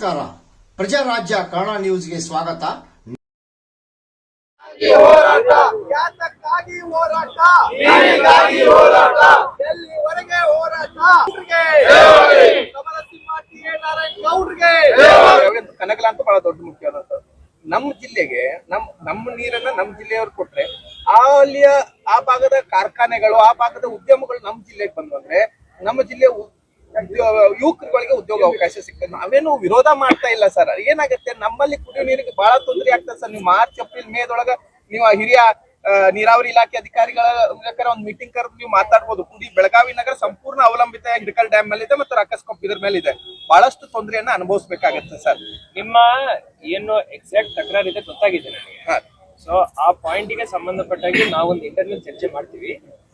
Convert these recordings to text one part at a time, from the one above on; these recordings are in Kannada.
ನಮಸ್ಕಾರ. ಪ್ರಜಾರಾಜ್ಯ ಕನ್ನಡ ನ್ಯೂಸ್ಗೆ ಸ್ವಾಗತ. ಯಾತಕ್ಕಾಗಿ ಹೋರಾಟ, ಎಲ್ಲಿವರೆಗೆ ಹೋರಾಟ, ಕಮಲಸಿಂಹ ಟಿ.ಎ. ನಾರಾಯಣ್ ಗೌಡ್ರಿಗೆ ಕನಕಲ ಅಂತ ಬಹಳ ದೊಡ್ಡ ಮುಖ್ಯ. ನಮ್ಮ ಜಿಲ್ಲೆಗೆ ನಮ್ಮ ನೀರನ್ನ ನಮ್ಮ ಜಿಲ್ಲೆಯವ್ರು ಕೊಟ್ರೆ ಅಲ್ಲಿಯ ಆ ಭಾಗದ ಕಾರ್ಖಾನೆಗಳು, ಆ ಭಾಗದ ಉದ್ಯಮಗಳು ನಮ್ಮ ಜಿಲ್ಲೆಗೆ ಬಂದ್ರೆ ನಮ್ಮ ಜಿಲ್ಲೆ ಯುವಕರುಗಳಿಗೆ ಉದ್ಯೋಗ ಅವಕಾಶ ಸಿಗ್ತದೆ. ನಾವೇನು ವಿರೋಧ ಮಾಡ್ತಾ ಇಲ್ಲ ಸರ್. ಏನಾಗುತ್ತೆ, ನಮ್ಮಲ್ಲಿ ಕುಡಿಯೋ ನೀರಿಗೆ ಬಹಳ ತೊಂದರೆ ಆಗ್ತದೆ ಸರ್. ನೀವು ಮಾರ್ಚ್ ಏಪ್ರಿಲ್ ಮೇದೊಳಗ ನೀವು ಹಿರಿಯ ನೀರಾವರಿ ಇಲಾಖೆ ಅಧಿಕಾರಿಗಳ ಒಂದು ಮೀಟಿಂಗ್ ಕರೆದು ನೀವು ಮಾತಾಡ್ಬೋದು. ಬೆಳಗಾವಿ ನಗರ ಸಂಪೂರ್ಣ ಅವಲಂಬಿತ ಹಿಡಕಲ್ ಡ್ಯಾಮ್ ಮೇಲೆ ಇದೆ ಮತ್ತು ರಾಕಸ್ಕೊಪ್ ಇದ್ರ ಮೇಲೆ ಇದೆ. ಬಹಳಷ್ಟು ತೊಂದರೆಯನ್ನ ಅನುಭವಿಸಬೇಕಾಗತ್ತೆ ಸರ್. ನಿಮ್ಮ ಏನು ಎಕ್ಸಾಕ್ಟ್ ತಕರಾರು ಇದೆ ಗೊತ್ತಾಗಿದೆ ನನಗೆ. ಸೊ ಆ ಪಾಯಿಂಟ್ ಗೆ ಸಂಬಂಧಪಟ್ಟಾಗಿ ನಾವೊಂದು ಇಂಟರ್ವ್ಯೂ ಚರ್ಚೆ ಮಾಡ್ತೀವಿ,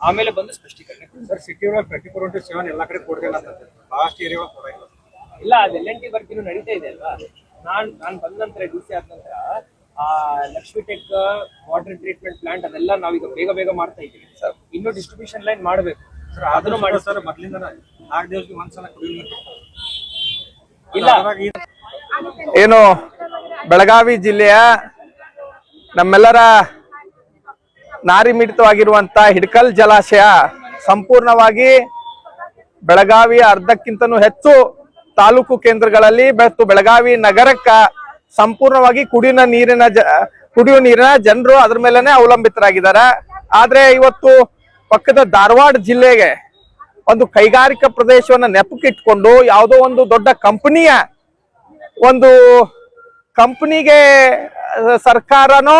ಆಮೇಲೆ ಬಂದು ಸ್ಪಷ್ಟೀಕರಣ. ಸರ್, ಸಿಟಿ ಒಳಗೆ 24/7 ಎಲ್ಲಾ ಕಡೆ ಕೊಡ್ತಿಲ್ಲ ಅಂತ ಲಾಸ್ಟ್ ಏರಿಯಾ ಕೊಡಲ್ಲ. ಇಲ್ಲ, ಅದು LNT ವರ್ಕ್ ಇನ್ನು ನಡೀತಾ ಇದೆ ಅಲ್ವಾ. ನಾನ್ ಬಂದ ನಂತರ DC ಆದ ನಂತರ ಆ Lakshmi tech water treatment plant ಅದೆಲ್ಲ ನಾವೀಗ ಬೇಗ ಮಾಡ್ತಾ ಇದ್ದೀವಿ ಸರ್. ಇನ್ನು ಡಿಸ್ಟ್ರಿಬ್ಯೂಷನ್ ಲೈನ್ ಮಾಡಬೇಕು ಸರ್. ಅದನ್ನು ಮಾಡಿ ಸರ್. ಮೊದಲಿಂದ 4 ದಿವಸಕ್ಕೆ ಒಂದ್ಸಲ ಕುಡಿಯೋ ಇಲ್ಲ. ಏನು ಬೆಳಗಾವಿ ಜಿಲ್ಲೆಯ ನಮ್ಮೆಲ್ಲರ ನಾರಿಮಿಡಿತವಾಗಿರುವಂತ ಹಿಡಕಲ್ ಜಲಾಶಯ ಸಂಪೂರ್ಣವಾಗಿ ಬೆಳಗಾವಿಯ ಅರ್ಧಕ್ಕಿಂತನೂ ಹೆಚ್ಚು ತಾಲೂಕು ಕೇಂದ್ರಗಳಲ್ಲಿ ಮತ್ತು ಬೆಳಗಾವಿ ನಗರಕ್ಕ ಸಂಪೂರ್ಣವಾಗಿ ಕುಡಿಯುವ ನೀರಿನ ಜನರು ಅದ್ರ ಮೇಲೆನೆ ಅವಲಂಬಿತರಾಗಿದ್ದಾರೆ. ಆದ್ರೆ ಇವತ್ತು ಪಕ್ಕದ ಧಾರವಾಡ ಜಿಲ್ಲೆಗೆ ಒಂದು ಕೈಗಾರಿಕಾ ಪ್ರದೇಶವನ್ನ ನೆಪಕ್ಕಿಟ್ಕೊಂಡು ಯಾವುದೋ ಒಂದು ದೊಡ್ಡ ಕಂಪನಿಗೆ ಸರ್ಕಾರನೋ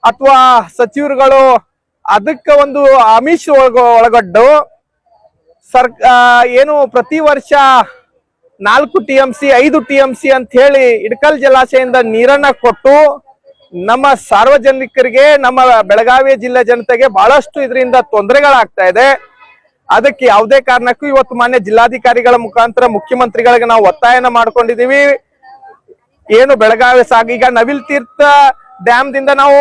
ಅಥವಾ ಸಚಿವರುಗಳು ಅದಕ್ಕೆ ಒಂದು ಆಮಿಷ ಒಳಗಟ್ಟು ಏನು ಪ್ರತಿ ವರ್ಷ 4 TMC 5 TMC ಅಂತ ಹೇಳಿ ಹಿಡಕಲ್ ಜಲಾಶಯದಿಂದ ನೀರನ್ನ ಕೊಟ್ಟು ನಮ್ಮ ಸಾರ್ವಜನಿಕರಿಗೆ, ನಮ್ಮ ಬೆಳಗಾವಿ ಜಿಲ್ಲೆ ಜನತೆಗೆ ಬಹಳಷ್ಟು ಇದರಿಂದ ತೊಂದರೆಗಳಾಗ್ತಾ ಇದೆ. ಅದಕ್ಕೆ ಯಾವುದೇ ಕಾರಣಕ್ಕೂ ಇವತ್ತು ಮಾನ್ಯ ಜಿಲ್ಲಾಧಿಕಾರಿಗಳ ಮುಖಾಂತರ ಮುಖ್ಯಮಂತ್ರಿಗಳಿಗೆ ನಾವು ಒತ್ತಾಯನ ಮಾಡ್ಕೊಂಡಿದೀವಿ. ಏನು ಬೆಳಗಾವಿ ಈಗ ನವಿಲ್ ತೀರ್ಥ ಡ್ಯಾಮ್ ದಿಂದ ನಾವು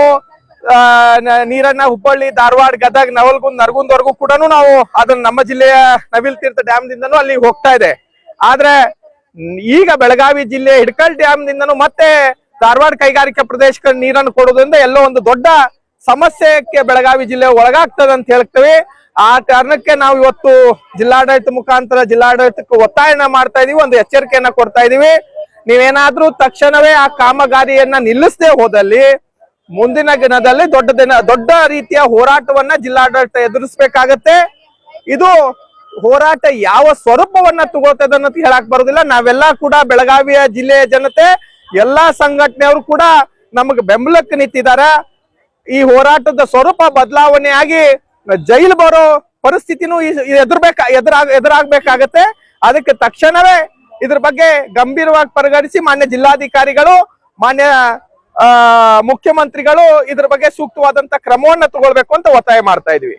ನೀರನ್ನ ಹುಬ್ಬಳ್ಳಿ, ಧಾರವಾಡ, ಗದಗ, ನವಲಗುಂದ್, ನರಗುಂದವರೆಗೂ ಕೂಡ ನಾವು ಅದನ್ನ ನಮ್ಮ ಜಿಲ್ಲೆಯ ನವಿಲ್ ತೀರ್ಥ ಡ್ಯಾಮ್ ದಿಂದನೂ ಅಲ್ಲಿ ಹೋಗ್ತಾ ಇದೆ. ಆದ್ರೆ ಈಗ ಬೆಳಗಾವಿ ಜಿಲ್ಲೆ ಹಿಡಕಲ್ ಡ್ಯಾಮ್ ದಿಂದನೂ ಮತ್ತೆ ಧಾರವಾಡ ಕೈಗಾರಿಕಾ ಪ್ರದೇಶಕ್ಕೆ ನೀರನ್ನು ಕೊಡೋದ್ರಿಂದ ಎಲ್ಲೋ ಒಂದು ದೊಡ್ಡ ಸಮಸ್ಯೆಗೆ ಬೆಳಗಾವಿ ಜಿಲ್ಲೆ ಒಳಗಾಗ್ತದೆ ಅಂತ ಹೇಳ್ತೇವೆ. ಆ ಕಾರಣಕ್ಕೆ ನಾವು ಇವತ್ತು ಜಿಲ್ಲಾಡಳಿತ ಮುಖಾಂತರ ಜಿಲ್ಲಾಡಳಿತಕ್ಕೆ ಒತ್ತಾಯನ ಮಾಡ್ತಾ ಇದೀವಿ, ಒಂದು ಎಚ್ಚರಿಕೆಯನ್ನ ಕೊಡ್ತಾ ಇದೀವಿ. ನೀವೇನಾದ್ರೂ ತಕ್ಷಣವೇ ಆ ಕಾಮಗಾರಿಯನ್ನ ನಿಲ್ಲಿಸದೆ ಹೋದಲ್ಲಿ ಮುಂದಿನ ದಿನದಲ್ಲಿ ದೊಡ್ಡ ರೀತಿಯ ಹೋರಾಟವನ್ನ ಜಿಲ್ಲಾಡಳಿತ ಎದುರಿಸಬೇಕಾಗತ್ತೆ. ಇದು ಹೋರಾಟ ಯಾವ ಸ್ವರೂಪವನ್ನ ತಗೋತದ ಅನ್ನೋದು ಹೇಳಕ್ ಬರೋದಿಲ್ಲ. ನಾವೆಲ್ಲ ಕೂಡ ಬೆಳಗಾವಿಯ ಜಿಲ್ಲೆಯ ಜನತೆ, ಎಲ್ಲಾ ಸಂಘಟನೆಯವರು ಕೂಡ ನಮಗೆ ಬೆಂಬಲಕ್ಕೆ ನಿಂತಿದ್ದಾರೆ. ಈ ಹೋರಾಟದ ಸ್ವರೂಪ ಬದಲಾವಣೆ ಆಗಿ ಜೈಲು ಬರೋ ಪರಿಸ್ಥಿತಿನೂ ಎದುರಾಗಬೇಕಾಗತ್ತೆ. ಅದಕ್ಕೆ ತಕ್ಷಣವೇ ಇದ್ರ ಬಗ್ಗೆ ಗಂಭೀರವಾಗಿ ಪರಿಗಣಿಸಿ ಮಾನ್ಯ ಜಿಲ್ಲಾಧಿಕಾರಿಗಳು, ಮಾನ್ಯ ಮುಖ್ಯಮಂತ್ರಿಗಳು ಇದ್ರ ಬಗ್ಗೆ ಸೂಕ್ತವಾದಂತ ಕ್ರಮವನ್ನ ತಗೊಳ್ಬೇಕು ಅಂತ ಒತ್ತಾಯ ಮಾಡ್ತಾ ಇದೀವಿ.